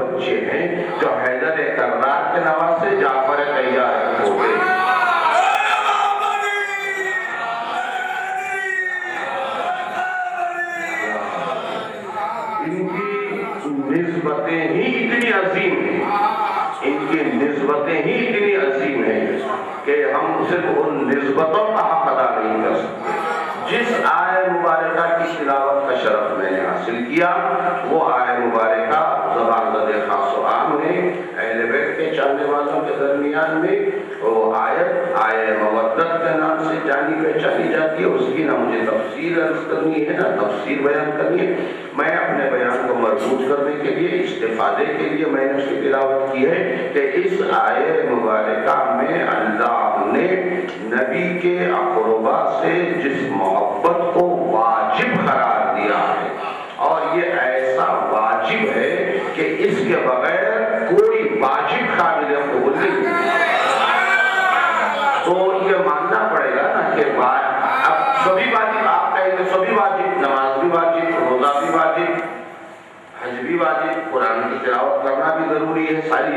بچے ہیں جو حیدر کرار کے نواسے جعفر طیار ہو گئے. ان کی نسبتیں ہی اتنی عظیم ہیں، ان کی نسبتیں ہی اتنی عظیم ہیں کہ ہم صرف ان نسبتوں کا حق ادا نہیں کر سکتے. جس آیہ مبارکہ کی تلاوت کا شرف میں نے حاصل کیا وہ آیہ مبارکہ زبان زد خاص و عام ہے. اہل بیت کے چاہنے والوں کے درمیان میں وہ آیہ مودت کے نام سے جانی پہچانی جاتی ہے. اس کی نہ مجھے تفسیر عرض کرنی ہے نہ تفسیر بیان کرنی ہے. میں اپنے بیان کو مربوط کرنے کے لیے، استفادے کے لیے میں نے اس کی تلاوت کی ہے کہ اس آیہ مبارکہ میں اللہ نے نبی کے اقربا سے جس محبت کو واجب قرار دیا ہے، اور یہ ایسا واجب ہے کہ اس کے بغیر کوئی واجب قابل قبول نہیں. تو یہ ماننا پڑے گا نا کہ اب سبھی واجب، آپ کہیں گے سبھی واجب، نماز بھی واجب، روزہ بھی واجب، حج بھی واجب، قرآن کی تلاوت کرنا بھی ضروری ہے، ساری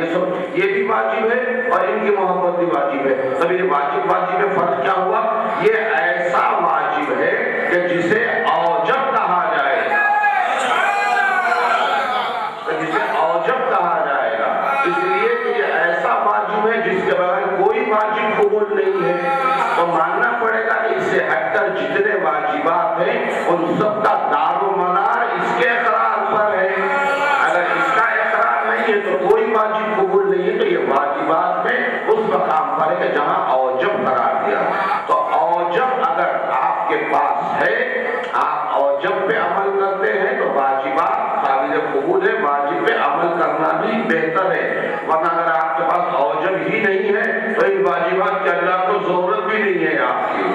یہ بھی واجب ہے اور ان کی محبت بھی واجب ہے. تب یہ واجب میں فرق کیا ہوا؟ یہ ایسا واجب ہے کہ جسے اوجب کہا جائے گا، جسے اوجب کہا جائے گا، اس لیے کہ یہ ایسا واجب ہے جس کے بغیر کوئی واجب قبول نہیں ہے. تو ماننا پڑے گا کہ اس سے ہٹ کر جتنے واجبات ہیں ان سب کا دار و مدار اس کے اقرار پر ہے. اگر اس کا اقرار نہیں ہے تو کوئی واجب قبول نہیں ہے. تو یہ واجبات میں اس مقام پر ہے کہ جہاں اوجب قرار دیا. تو اوجب اگر آپ کے پاس ہے، آپ اوجب پہ عمل کرتے ہیں تو واجبات قابل قبول ہے، واجب پہ عمل کرنا بھی بہتر ہے. ورنہ اگر آپ کے پاس اوجب ہی نہیں ہے تو ان واجبات کے اللہ کو ضرورت بھی نہیں ہے آپ کی.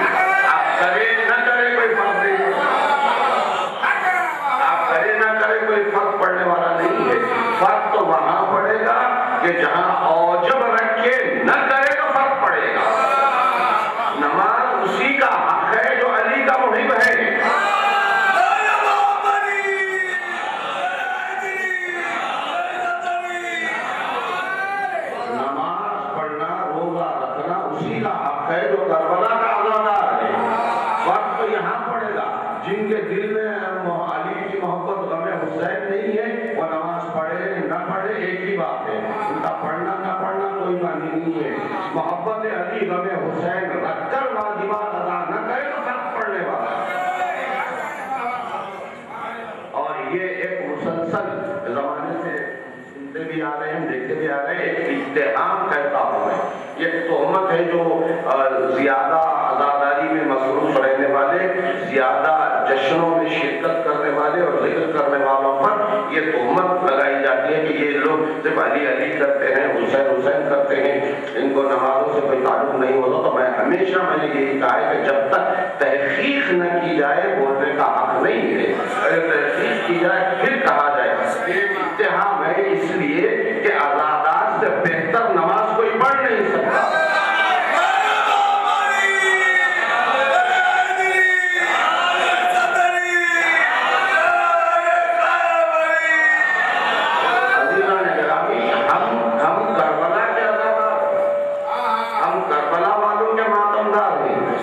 آپ کریں نہ کریں کوئی فرق نہیں، آپ کریں نہ کریں کوئی فرق پڑنے والا نہیں ہے. فرق تو وہاں پڑے گا کہ جہاں اوجب رکھے نہ کرے تو فرق پڑے گا. نماز اسی کا حق ہے جو علی کا محب ہے. نماز پڑھنا، روزہ رکھنا اسی کا حق ہے جو کربلا کا عزادار ہے. فرق تو یہاں پڑے گا جن کے دل میں علی کی محبت غم حسین نہیں ہے وہ نماز پڑھے نہ پڑھے ایک ہی بات ہے. ان کا پڑھنا نہ پڑھنا کوئی معنی نہیں ہے. محبت علی غم حسین رکھ کر واجبات ادا نہ کرے تو فرق پڑنے والا. اور یہ ایک مسلسل زمانے سے سنتے بھی آ رہے ہیں، دیکھتے بھی آ رہے ہیں. ایک اتہام کہتا ہوں میں، یہ تہمت ہے جو زیادہ عزاداری میں مصروف رہنے والے، زیادہ جشنوں میں شرکت کرنے والے اور ذکر کرنے والوں پر یہ تہمت لگائی جاتی ہے کہ یہ لوگ صرف علی علی کرتے ہیں، حسین حسین کرتے ہیں، ان کو نمازوں سے کوئی تعلق نہیں ہوتا. تو میں نے یہی کہا ہے کہ جب تک تحقیق نہ کی جائے بولنے کا حق نہیں ہے. اگر تحقیق کی جائے پھر کہا جائے. یہ اتہام ہے اس لیے کہ عزادار سے بہتر نماز کوئی پڑھ نہیں سکتا.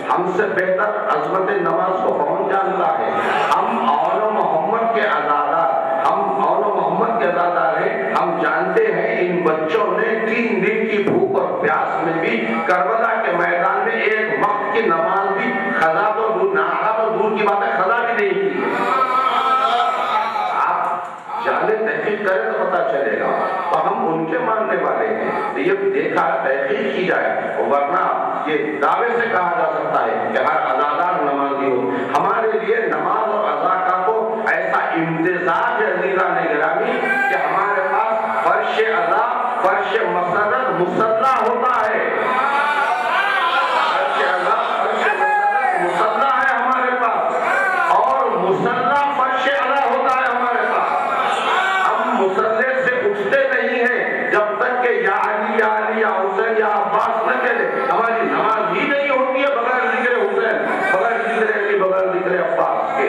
ہم سے بہتر عظمت نماز کو کون جانتا ہے؟ ہم اول محمد کے عزادار، ہم اول محمد کے عزادار ہیں. ہم جانتے ہیں ان بچوں نے 3 دن کی بھوک اور پیاس میں بھی کربلا کے میدان میں ایک وقت کی نماز بھی قضا تو دور، ناحا تو دور کی بات ہے، قضا بھی نہیں کی. آپ جانے تحقیق کریں تو پتا چلے گا. تو ہم ان کے ماننے والے ہیں. یہ دیکھا تحقیق کی جائے، ورنہ یہ دعوے سے کہا جا سکتا ہے کہ ہر عزادار نمازی ہو. ہمارے لیے نماز اور اذا کا تو ایسا امتزاج ہے عزیزان گرامی کہ ہمارے پاس فرش اذا، فرش مسرت، مصلی ہوتا ہے. فرش اذا، فرش مسرت، مصلی ہے ہمارے پاس، اور مصلی فرش اذا ہوتا ہے ہمارے پاس. ہم مصلی سے اٹھتے نہیں ہیں جب تک کہ یا علی یا علی یا حسین یا عباس نہ کہے. ہماری نماز ہی نہیں ہوتی ہے بغیر ذکر حسین، بغیر ذکر علی، بغیر ذکر عباس کے.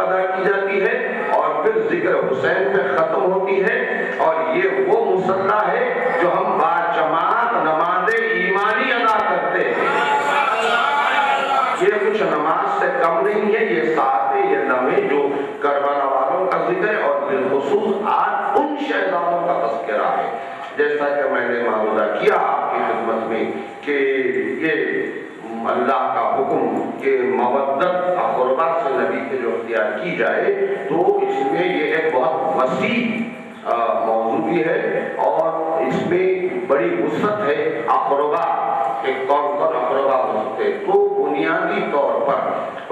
ادا کی جاتی ہے اور پھر ذکر حسین پہ ختم ہوتی ہے، اور یہ وہ مصلی ہے جو ہم باجماعت نماز ایمانی ادا کرتے ہیں۔ یہ کچھ نماز سے کم نہیں ہے، یہ ساتھ یہ لمحے جو کربلا والوں کا ذکر ہے، اور بالخصوص آج ان شہداؤں کا تذکرہ ہے، جیسا کہ میں نے معروضہ کیا آپ کی خدمت میں کہ یہ اللہ کا حکم کہ مودت اقربا سے نبی کے جو اختیار کی جائے، تو اس میں یہ ایک بہت وسیع موضوع بھی ہے، اور اس میں بڑی وسعت ہے اقربا کہ کون کون اقربا ہو سکتے۔ تو بنیادی طور پر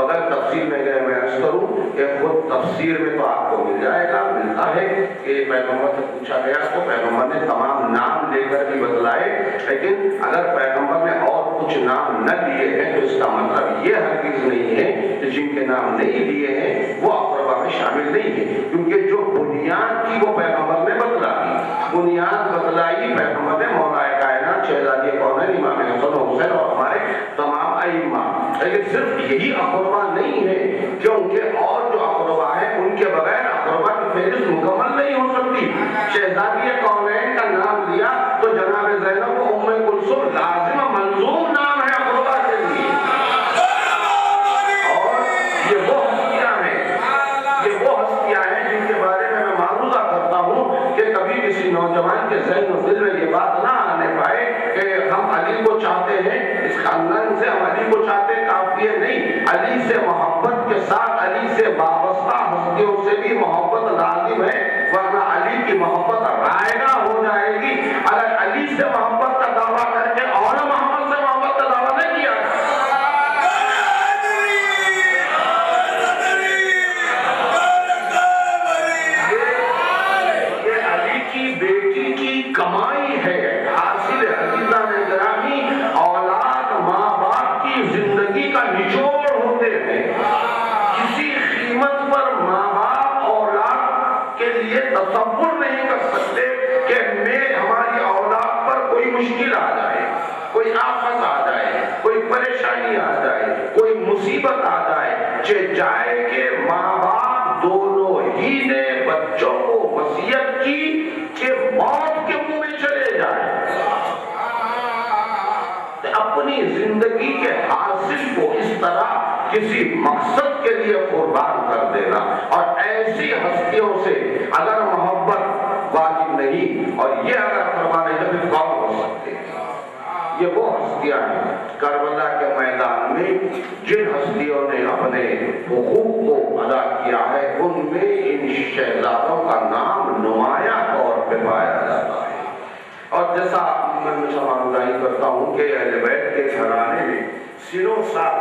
اگر تفسیر میں گئے میں عرض کروں کہ خود تفسیر میں تو آپ کو مل جائے گا، ملتا ہے کہ پیغمبر سے پوچھا گیا تو پیغمبر نے تمام نام لے کر بھی بتلائے، لیکن اگر پیغمبر نے اور کچھ نام نہ لیے ہیں تو اس کا مطلب یہ ہرگز نہیں ہے کہ جن کے نام نہیں لیے ہیں وہ اقربا میں شامل نہیں ہے، کیونکہ جو بنیاد کی وہ پیغمبر نے بتلائی، بنیاد بتلائی پیغمبر نے مولا کائنات شہزادی کونین امام حسن و حسین اور ہمارے تمام ائمہ۔ لیکن صرف یہی اقربا نہیں ہے، کیونکہ اور جو اقربا ہے ان کے بغیر اقربا کی فہرست مکمل نہیں ہو سکتی۔ شہزادی کونین کا نام لیا تو جناب زینب و ام کلثوم لازم منظوم نام ہے اقربا کے لیے، اور یہ وہ ہستیاں ہیں جن کے بارے میں معروضہ کرتا ہوں کہ کبھی کسی نوجوان کے ذہن و دل میں یہ بات نہ آنے پائے کہ ہم علی کو چاہتے ہیں، اس خاندان سے ہم علی کو چاہتے ہیں، کافی ہے نہیں، علی سے محبت کے ساتھ علی سے وابستہ ہستیوں سے بھی محبت لازم ہے، ورنہ علی کی محبت رائگاں ہو جائے گی۔ اگر علی سے محبت کا دعویٰ کر کے اور محمد سے محبت کا دعویٰ نہیں کیا، یہ علی کی بیٹی کی کمائی ہے، حاصل عزیزان گرامی۔ اولاد ماں باپ کی زندگی کا نچوڑ ہوتے ہیں، کسی قیمت پر ماں باپ اولاد کے لیے تصور نہیں کر سکتے کہ ہماری اولاد پر کوئی مشکل آ جائے، کوئی آفت آ جائے، کوئی پریشانی آ جائے، کوئی مصیبت آ جائے کہ ماں باپ دونوں ہی نے بچوں کو وصیت کی کہ موت کے منہ میں چلے جائیں، اپنی زندگی کے حاصل کو اس طرح کسی مقصد کے لیے قربان کر دینا۔ اور ایسی ہستیوں سے اگر محبت واجب نہیں اور یہ اگر قربان ہے تو پھر کون ہو سکتے ہیں؟ یہ وہ ہستیاں ہیں کربلا کے میدان میں جن ہستیوں نے اپنے حقوق کو ادا کیا ہے، ان میں ان شہزادوں کا نام نمایاں طور پہ پایا جاتا ہے۔ اور جیسا میں معلومائی کرتا ہوں کہ اہل بیت کے گھرانے میں سنو سال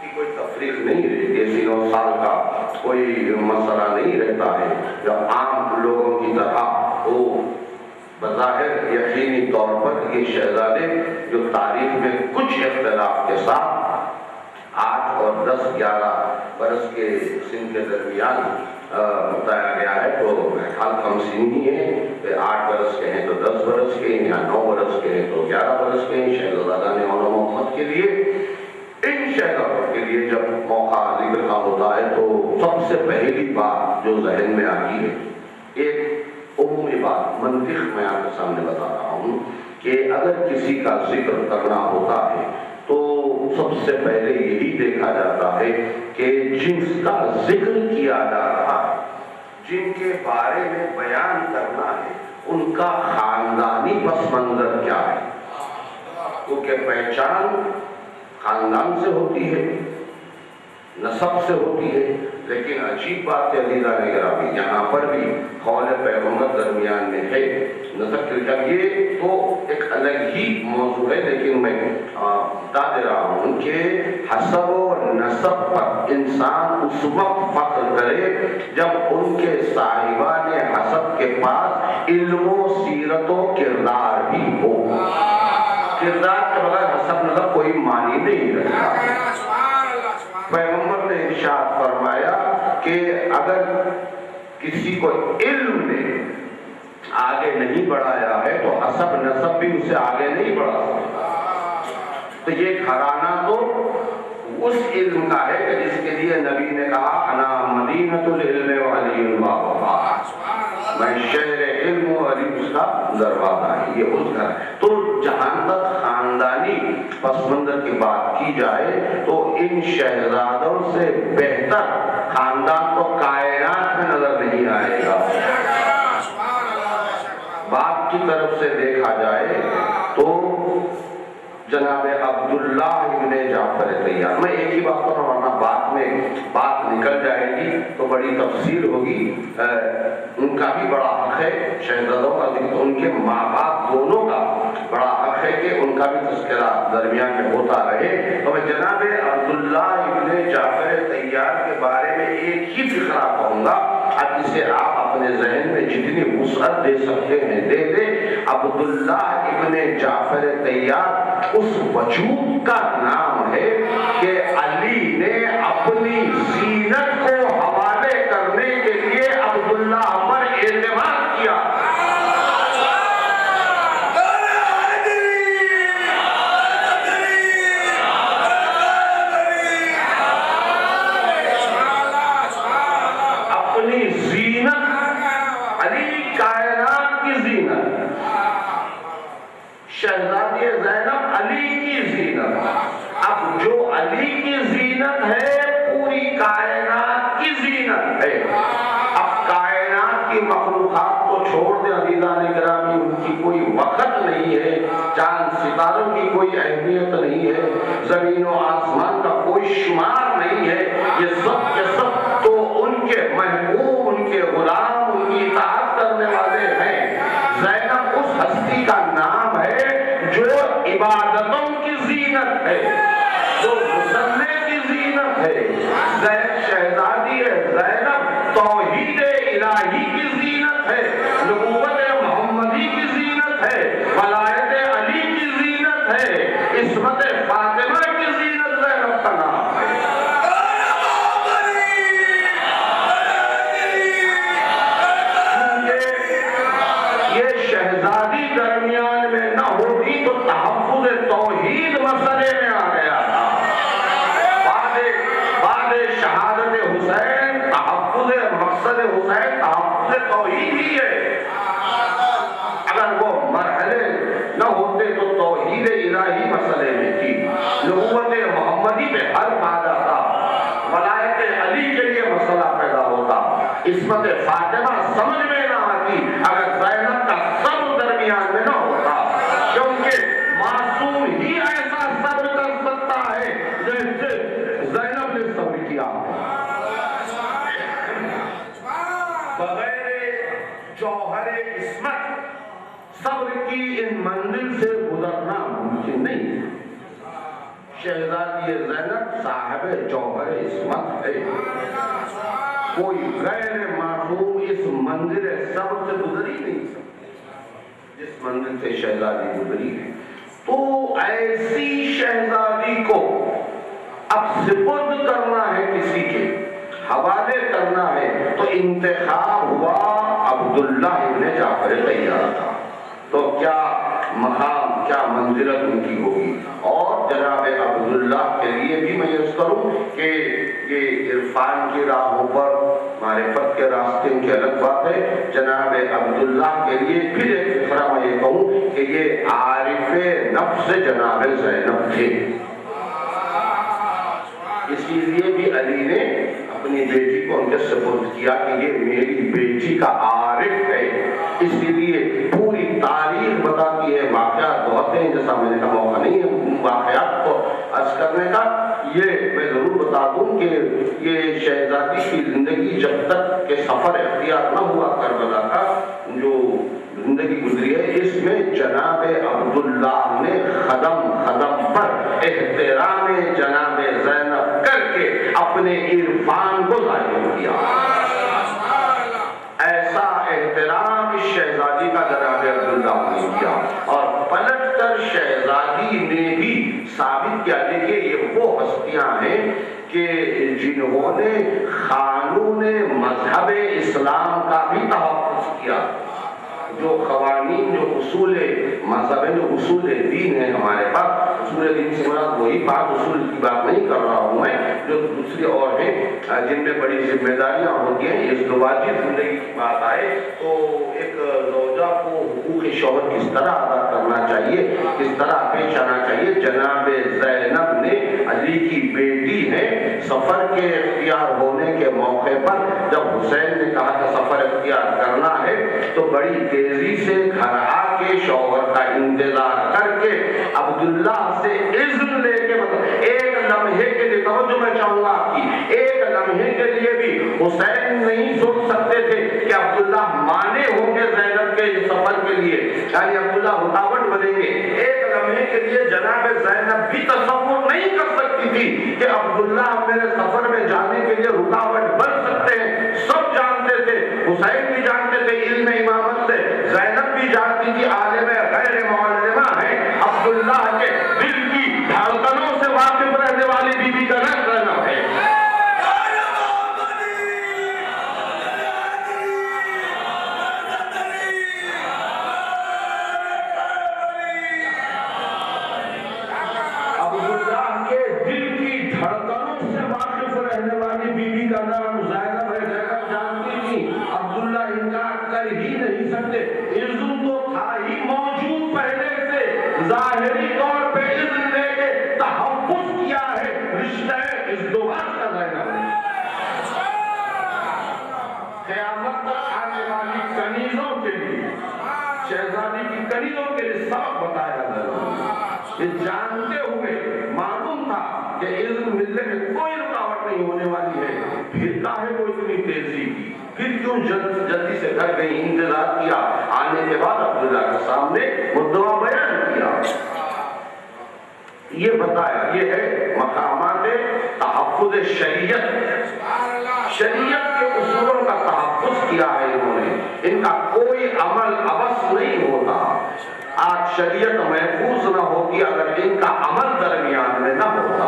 کی کوئی تفریق نہیں رہتی ہے، سنو سال کا کوئی مسئلہ نہیں رہتا ہے، جب عام لوگوں کی طرح وہ بظاہر یقینی طور پر یہ شہزادے جو تاریخ میں کچھ اختلاف کے ساتھ 8 اور 10 11 برس کے سن کے درمیان بتایا گیا ہے، تو حال کم سن ہی ہے، 8 برس کے ہیں تو 10 برس کے ہیں، یا 9 برس کے ہیں تو 11 برس کے ہیں۔ شہزادہ نے اور محمد کے لیے، ان شہزادوں کے لیے جب موقع ذکر کا ہوتا ہے تو سب سے پہلی بات جو ذہن میں آتی ہے، ایک عمومی بات منطق میں آپ کے سامنے بتا رہا ہوں کہ اگر کسی کا ذکر کرنا ہوتا ہے تو سب سے پہلے یہی دیکھا جاتا ہے کہ جن کا ذکر کیا جا رہا ہے، جن کے بارے میں بیان کرنا ہے، ان کا خاندانی پس منظر کیا ہے، کیونکہ پہچان خاندان سے ہوتی ہے، نسب سے ہوتی ہے، لیکن عجیب بات ہے عزیزان گرامی، یہاں پر بھی قول پیغمبر درمیان میں ہے نسب کے، جب یہ تو ایک الگ ہی موضوع ہے، لیکن میں بتا دے رہا ہوں کہ حسب و نسب پر انسان اس وقت فخر کرے جب ان کے صاحبان حسب کے پاس علم و سیرت و کردار بھی ہو۔ کردار کے بغیر حسب نسب کوئی معنی نہیں رکھتا۔ پیغمبر نے ارشاد فرمایا کہ اگر کسی کو علم نے آگے نہیں بڑھایا ہے تو حسب نسب بھی اسے آگے نہیں بڑھا سکتا۔ تو یہ گھرانہ تو اس علم کا ہے کہ جس کے لیے نبی نے کہا انا مدینۃ العلم وعلی بابھا، میں شہر علم و علی اس کا دروازہ ہے، یہ اس گھر ہے۔ تو جہاں تک خاندانی پس منظر کی بات کی جائے تو ان شہزادوں سے بہتر خاندان تو کائنات میں نظر نہیں آئے گا۔ باپ کی طرف سے دیکھا جائے تو جناب عبداللہ ابن جعفر طیار، میں ایک ہی بات پر ورنہ بات میں بات نکل جائے گی تو بڑی تفصیل ہوگی۔ ان کا بھی بڑا حق ہے، شہزادوں کا ذکر، ان کے ماں باپ دونوں کا بڑا حق ہے کہ ان کا بھی تذکرہ درمیان میں ہوتا رہے۔ تو میں جناب عبداللہ ابن جعفر طیار کے بارے میں ایک ہی فقرہ کہوں گا، اب اسے آپ اپنے ذہن میں جتنی وسعت دے سکتے ہیں دے دیں۔ عبداللہ ابن جعفر طیار اس وجود کا نام ہے کہ علی نے اپنی زینت کو حوالے کرنے کے لیے عبداللہ پر اعتماد کیا۔ اپنی زینت، علی کائنات کی زینت، شہزادی زینب علی کی زینت۔ اب جو علی کی زینت ہے پوری کائنات کی زینت ہے۔ اب کائنات کی مخلوقات کو چھوڑ دیں عزیزان گرامی، ان کی کوئی وقت نہیں ہے، چاند ستاروں کی کوئی اہمیت نہیں ہے، زمین و آسمان کا کوئی شمار نہیں ہے، یہ سب کے سب تو ان کے محبوب، ان کے غلام، ان کی اطاعت کرنے والے ہیں۔ زینب اس ہستی کا نام ہے جو عبادتوں کی زینت ہے، جو مصلے کی زینت ہے۔ شہزادی زینب توحید الہی کی زینت ہے، نبوت محمدی کی زینت ہے، ولایت علی کی زینت ہے، عصمت فاطمہ کی زینت زینب کا نام ہے۔ یہ شہزادی درمیان میں نہ ہوتی تو تحفظ توحید مسئلے میں آ گیا تھا۔ بعد شہادت حسین تحفظ مقصد حسین تحفظ توحید ہی ہے۔ اگر وہ مرحلے نہ ہوتے تو توحید الہی مسئلے میں تھی، نبوت محمدی پہ حرف آ جاتا، ولایت علی کے لیے مسئلہ پیدا ہوتا، عصمت فاطمہ سمجھ میں نہ آتی اگر زینب کا صبر درمیان میں نہ ہوتا، کیونکہ معصوم ہی ایسا صبر کر سکتا ہے جیسے زینب نے صبر کیا۔ بغیر جوہر عصمت صبر کی ان منزل سے گزرنا ممکن نہیں۔ شہزادی زینب صاحب جوہر عصمت ہے، کوئی غیر معصوم اس منزل صبر سے گزر ہی نہیں سکتا جس منزل سے شہزادی گزری ہے۔ تو ایسی شہزادی کو اب سپرد کرنا ہے، کسی کے حوالے کرنا ہے، تو انتخاب ہوا عبداللہ ابن جعفر طیار کا۔ تو کیا مقام، کیا منزلت ان کی ہوگی۔ اور جناب عبداللہ کے لیے بھی میں یہ کروں کہ یہ عرفان کی راہوں پر، معرفت کے راستے ان کی الگ بات ہے۔ جناب عبداللہ کے لیے پھر ایک فقرہ میں یہ کہوں کہ یہ عارف نفس جناب زینب تھے، اسی لیے بھی علی نے اپنی بیٹی کو ان کے سپرد کیا کہ یہ میری بیٹی کا عارف ہے۔ اسی لیے پوری تاریخ بتاتی ہے، واقعات بہت ہیں، جیسا میں نے کا موقع نہیں ہے واقعات کو عرض کرنے کا۔ یہ میں ضرور بتا دوں کہ یہ شہزادی کی زندگی جب تک کہ سفر اختیار نہ ہوا کربلا کا، جو زندگی گزری ہے، اس میں جناب عبداللہ نے قدم پر احترام جناب زینب کر کے اپنے عرفان کو ظاہر کیا۔ ایسا احترام اس شہزادی کا جناب عبداللہ نے کیا، اور پلٹ کر شہزادی نے بھی ثابت کیا۔ دیکھیں یہ وہ ہستیاں ہیں کہ جنہوں نے قانون مذہب اسلام کا بھی تحفظ کیا۔ جو قوانین، جو اصول مذہب، جو اصول دین ہے ہمارے پاس، اصول دین سے مراد وہی 5 اصول کی بات نہیں کر رہا ہوں میں، جو دوسری اور ہیں جن میں بڑی ذمہ داریاں ہوتی ہیں، اس ازدواجی زندگی کی بات آئے تو ایک زوجہ کو حقوق شوہر کس طرح ادا کرنا چاہیے، کس طرح پیش آنا چاہیے۔ جناب زینب نے، علی کی بیٹی نے، سفر کے اختیار ہونے کے موقع پر جب حسین نے کہا کہ سفر اختیار کرنا ہے تو بڑی تیزی سے گھر آ کے شوہر کا انتظار کر کے عبداللہ سے اذن لے کے، مطلب ایک لمحے کے لیے، توجہ میں چاہوں گا آپ کی، ایک لمحے کے لیے بھی حسین نہیں سوچ سکتے تھے کہ عبداللہ مانے ہوں گے زینب کے سفر کے لیے، یعنی عبداللہ رکاوٹ بنیں گے۔ ایک لمحے کے لیے جناب زینب بھی تصور نہیں کر سکتی تھی کہ عبداللہ میرے سفر میں جانے کے لیے رکاوٹ بن سکتے ہیں۔ سب جانتے تھے، حسین بھی جانتے تھے علم امامت سے، زینب بھی جانتی تھی عالم غیر معلمہ ہے، عبداللہ کے دل کی دھڑکنوں سے واقف رہنے والی بی بی کا نام زینب ہے۔ عبداللہ کے دل کی دھڑکنوں سے واقف رہنے والی بی بی کا نام زینب ہے۔ زینب جانتی تھی عبداللہ انکار کر ہی نہیں سکتے، اذن تو تھا ہی موجود پہلے سے، ظاہری طور پہ اذن لے کے تحفظ کیا ہے، رشتہ ازدواج کا زینب ہے۔ قیامت تک آنے والی کنیزوں کے لیے، شہزادی کی کنیزوں کے لیے سبق بتایا گیا، یہ جانتے ہوئے معلوم تھا کہ اذن ملنے میں کوئی رکاوٹ نہیں ہونے والی ہے، پھر کاہے کو اتنی تیزی کی، پھر کیوں جلدی سے گھر گئی، انتظار کیا، آنے کے بعد عبداللہ کے سامنے مدعا بیان کیا، یہ بتایا۔ یہ ہے مقامات تحفظ شریعت، شریعت کے اصولوں کا تحفظ کیا ہے انہوں نے، ان کا کوئی عمل عبث نہیں ہوتا۔ آج شریعت محفوظ نہ ہوتی اگر ان کا عمل درمیان میں نہ ہوتا۔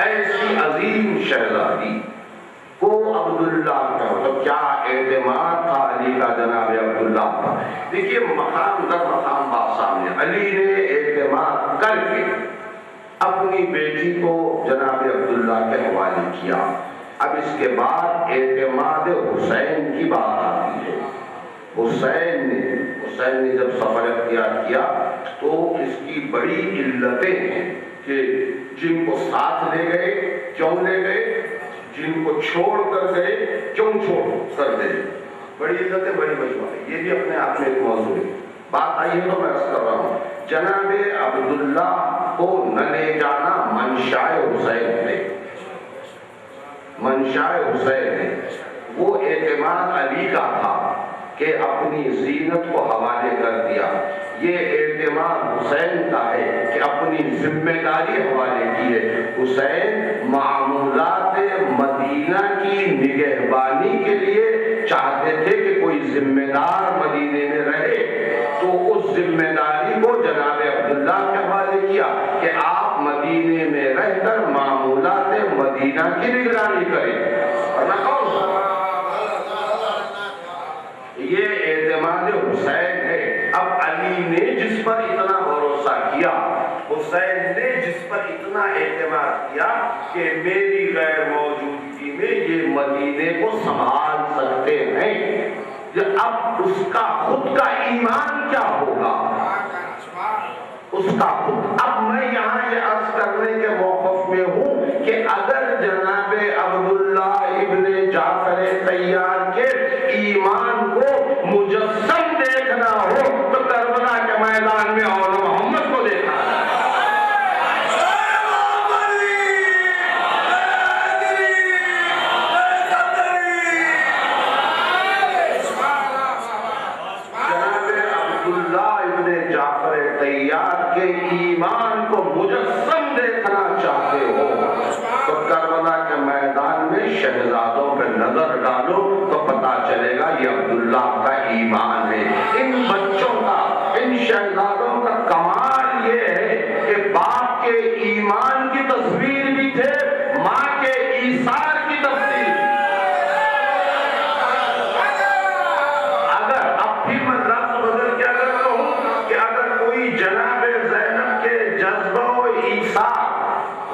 ایسی عظیم شہزادی کو عبداللہ کا مطلب کیا اعتماد تھا علی کا جناب عبداللہ کا۔ دیکھیے مقام در مقام بات سامنے، علی نے اعتماد کر کے اپنی بیٹی کو جناب عبداللہ کے حوالے کیا۔ اب اس کے بعد اعتماد حسین کی بات آتی ہے۔ حسین نے جب سفر اختیار کیا تو اس کی بڑی علتیں ہیں کہ جن کو ساتھ لے گئے کیوں لے گئے، جن کو چھوڑ کر گئے کیوں چھوڑ کر گئے، بڑی علتیں، بڑی وجوہات، یہ بھی اپنے آپ میں ایک موضوع ہے۔ بات آئی ہے تو میں عرض کر رہا ہوں، جناب عبداللہ کو نہ لے جانا منشاء حسین ہے، منشاء حسین ہے۔ وہ اعتماد علی کا تھا کہ اپنی زینت کو حوالے کر دیا، یہ اعتماد حسین کا ہے کہ اپنی ذمہ داری حوالے کی ہے۔ حسین معاملات مدینہ کی نگہبانی کے لیے چاہتے تھے کہ کوئی ذمہ دار مدینے میں رہے، تو اس ذمہ داری کو جناب عبداللہ کے حوالے کیا کہ آپ مدینے میں رہ کر معاملات مدینہ کی نگرانی کریں۔ ورنہ کون سا یہ اعتماد حسین ہے۔ اب علی نے جس پر اتنا بھروسہ کیا، حسین نے جس پر اتنا اعتماد کیا کہ میری غیر موجودگی میں یہ مدینے کو سنبھال سکتے ہیں، اب اس کا خود کا ایمان کیا ہوگا، اس کا خود۔ اب میں یہاں یہ عرض کرنے کے موقف میں ہوں کہ اگر جناب عبداللہ ابن جعفر طیار کے ایمان کو مجسم دیکھنا ہو تو کربلا کے میدان میں اور محمد کو دیکھنا ہے۔ تیار کے ایمان کو مجسم دیکھنا چاہتے ہو تو کربلا کے میدان میں شہزادوں پہ نظر ڈالو تو پتا چلے گا یہ عبداللہ کا ایمان ہے۔ ان بچوں کا، ان شہزادوں کا کمال یہ ہے کہ باپ کے ایمان کی تصویر بھی تھے، ماں کے ایثار کی تصویر۔ اگر اب بھی میں لفظ بدل کے اگر کہوں کہ اگر کوئی جناب زینب کے جذبہ و ایثار،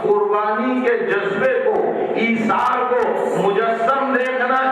قربانی کے کو مجسم دیکھنا